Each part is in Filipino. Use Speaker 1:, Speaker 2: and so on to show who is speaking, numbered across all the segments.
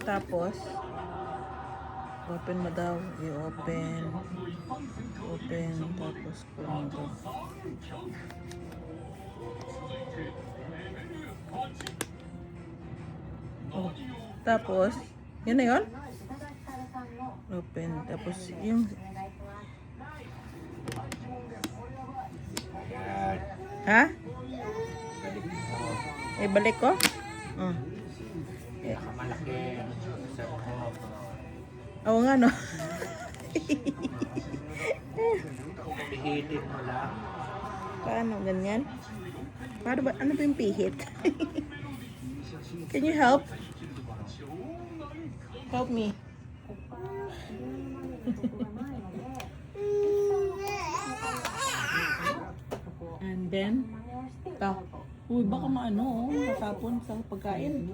Speaker 1: Tapos, open mo daw. I-open. Open. Tapos, kunin to. Oh. Tapos, yun na yun? Open. Tapos, yung... Ha? Balik ko? Oh.
Speaker 2: Malaki.
Speaker 1: Oo nga, no?
Speaker 2: Pihitin mo lang.
Speaker 1: Paano? Ganyan? Paano ba? Ano ba yung pihit? Can you help? Help me. And then, uy, baka maano, matapon sa pagkain.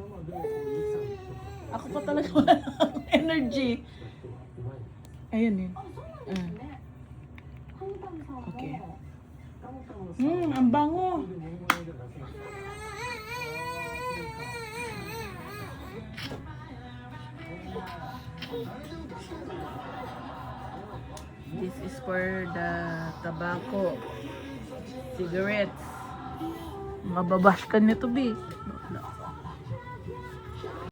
Speaker 1: Ako pa talaga wala ng energy. Ayun yun. Okay. Ang bango. This is for the tobacco. Cigarettes. Mababash ka nito, B.